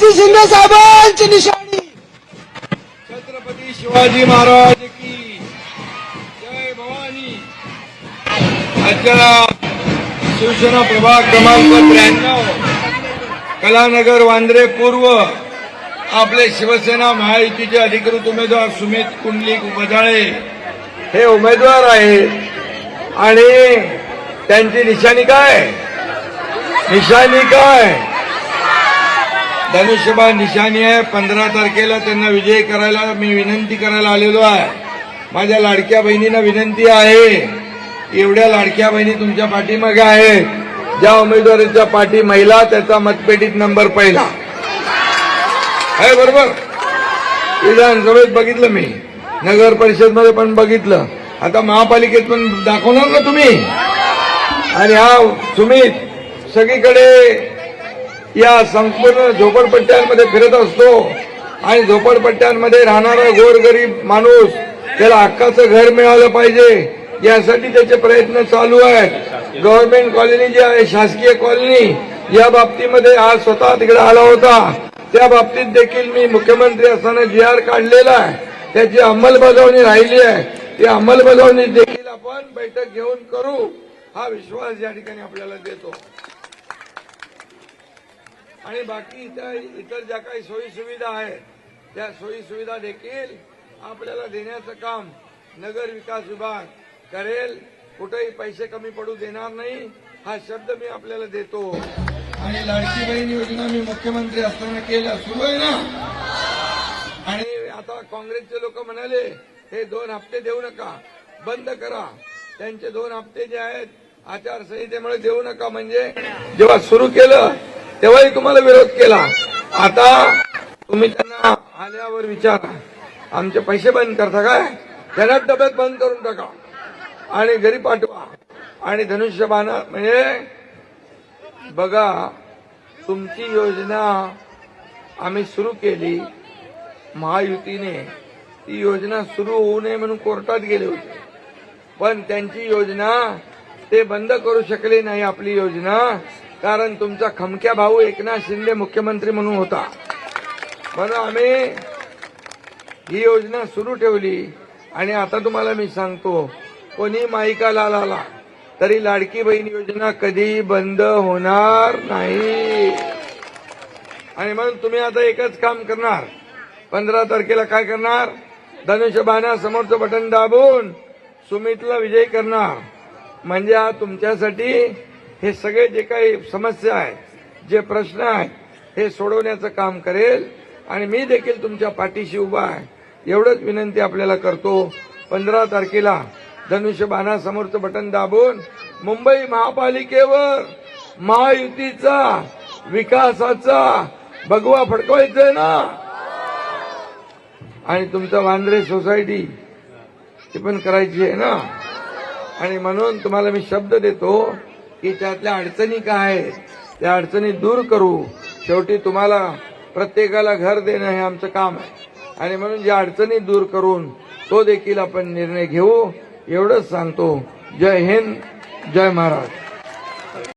एकनाथजी शिंदे साहेबांची निशाणी। छत्रपती शिवाजी महाराज की जय भवानी। आजच्या शिवसेना प्रभाग क्रमांक 93 कलानगर वांद्रे पूर्व आपले शिवसेना महायुतीचे अधिकृत उमेदवार सुमित कुंडलिक बजाळे हे उमेदवार आहेत आणि त्यांची निशाणी काय? निशाणी काय? धनुष्यबाण निशाणी आहे। 15 तारखेला त्यांना विजयी करायला मी विनंती करायला आलेलो आहे। माझ्या लाडक्या बहिणींना विनंती आहे, एवढ्या लाडक्या बहिणी तुमच्या पाठीमागे आहेत, ज्या उमेदवाराच्या पाठी महिला त्याचा मतपेटीत नंबर पहिला आहे, बरोबर? विधानसभेत बघितलं मी, नगर परिषदमध्ये पण बघितलं, आता महापालिकेत पण दाखवणार ना तुम्ही। आणि हा सुमित सगळीकडे या संपूर्ण झोपडपट्ट्यांमध्ये फिरत असतो आणि झोपडपट्ट्यांमध्ये राहणारा गोरगरीब माणूस त्याला हक्काचं घर मिळालं पाहिजे यासाठी त्याचे प्रयत्न चालू आहेत। गव्हर्नमेंट कॉलनी जी आहे, शासकीय कॉलनी, या बाबतीमध्ये आज स्वतः तिकडे आला होता। त्या बाबतीत देखील मी मुख्यमंत्री असताना GR काढलेला आहे, त्याची अंमलबजावणी राहिली आहे। ती अंमलबजावणी देखील आपण बैठक घेऊन करू, हा विश्वास या ठिकाणी आपल्याला देतो। आणि बाकी इतर ज्या काही सोयी सुविधा आहेत त्या सोयी सुविधा देखील आपल्याला देण्याचं काम नगर विकास विभाग करेल। कुठेही पैसे कमी पडू देणार नाही, हा शब्द मी आपल्याला देतो। आणि लाडकी बहीण योजना मी मुख्यमंत्री असताना केल्या सुरू आहे ना। आणि आता काँग्रेसचे लोक म्हणाले हे 2 हप्ते देऊ नका, बंद करा। त्यांचे 2 हप्ते जे आहेत आचारसंहितेमुळे देऊ नका, म्हणजे जेव्हा सुरू केलं तेव्हाही तुम्हाला विरोध केला। आता तुम्ही त्यांना आल्यावर विचारा, आमचे पैसे बंद करता काय? त्यांना डब्यात बंद करून टाका आणि घरी पाठवा। आणि धनुष्यबाण म्हणजे बघा, तुमची योजना आम्ही सुरू केली महायुतीने, ती योजना सुरू होऊ नये म्हणून कोर्टात गेले होते, पण त्यांची योजना ते बंद करू शकले नाही आपली योजना, कारण तुमचा खमक्या भाऊ एकनाथ शिंदे मुख्यमंत्री म्हणून होता। म्हणून आम्ही ही योजना सुरू ठेवली। आणि आता तुम्हाला मी सांगतो, कोणी माईकाला आला तरी लाडकी बहीण योजना कधी बंद होणार नाही। आणि म्हणून तुम्ही आता एकच काम करणार, 15 तारखेला काय करणार? धनुष्यबाणासमोरचं बटन दाबून सुमितला विजयी करणार। म्हणजे हा तुमच्यासाठी हे सगळे जे काही समस्या आहेत, जे प्रश्न आहेत, हे सोडवण्याचं काम करेल। आणि मी देखील तुमच्या पाठीशी उभा आहे, एवढंच विनंती आपल्याला करतो। 15 तारखेला धनुष्यबाणासमोरचं बटन दाबून मुंबई महापालिकेवर महायुतीचा विकासाचा भगवा फडकवायचंय ना। आणि तुमचं वांद्रे सोसायटी ती पण करायची आहे ना। आणि म्हणून तुम्हाला मी शब्द देतो की त्यातल्या अडचणी काय आहेत त्या अडचणी दूर करू। शेवटी तुम्हाला प्रत्येकाला घर देणं हे आमचं काम आहे, आणि म्हणून ज्या अडचणी दूर करून तो देखील आपण निर्णय घेऊ, एवढंच सांगतो। जय हिंद, जय महाराष्ट्र।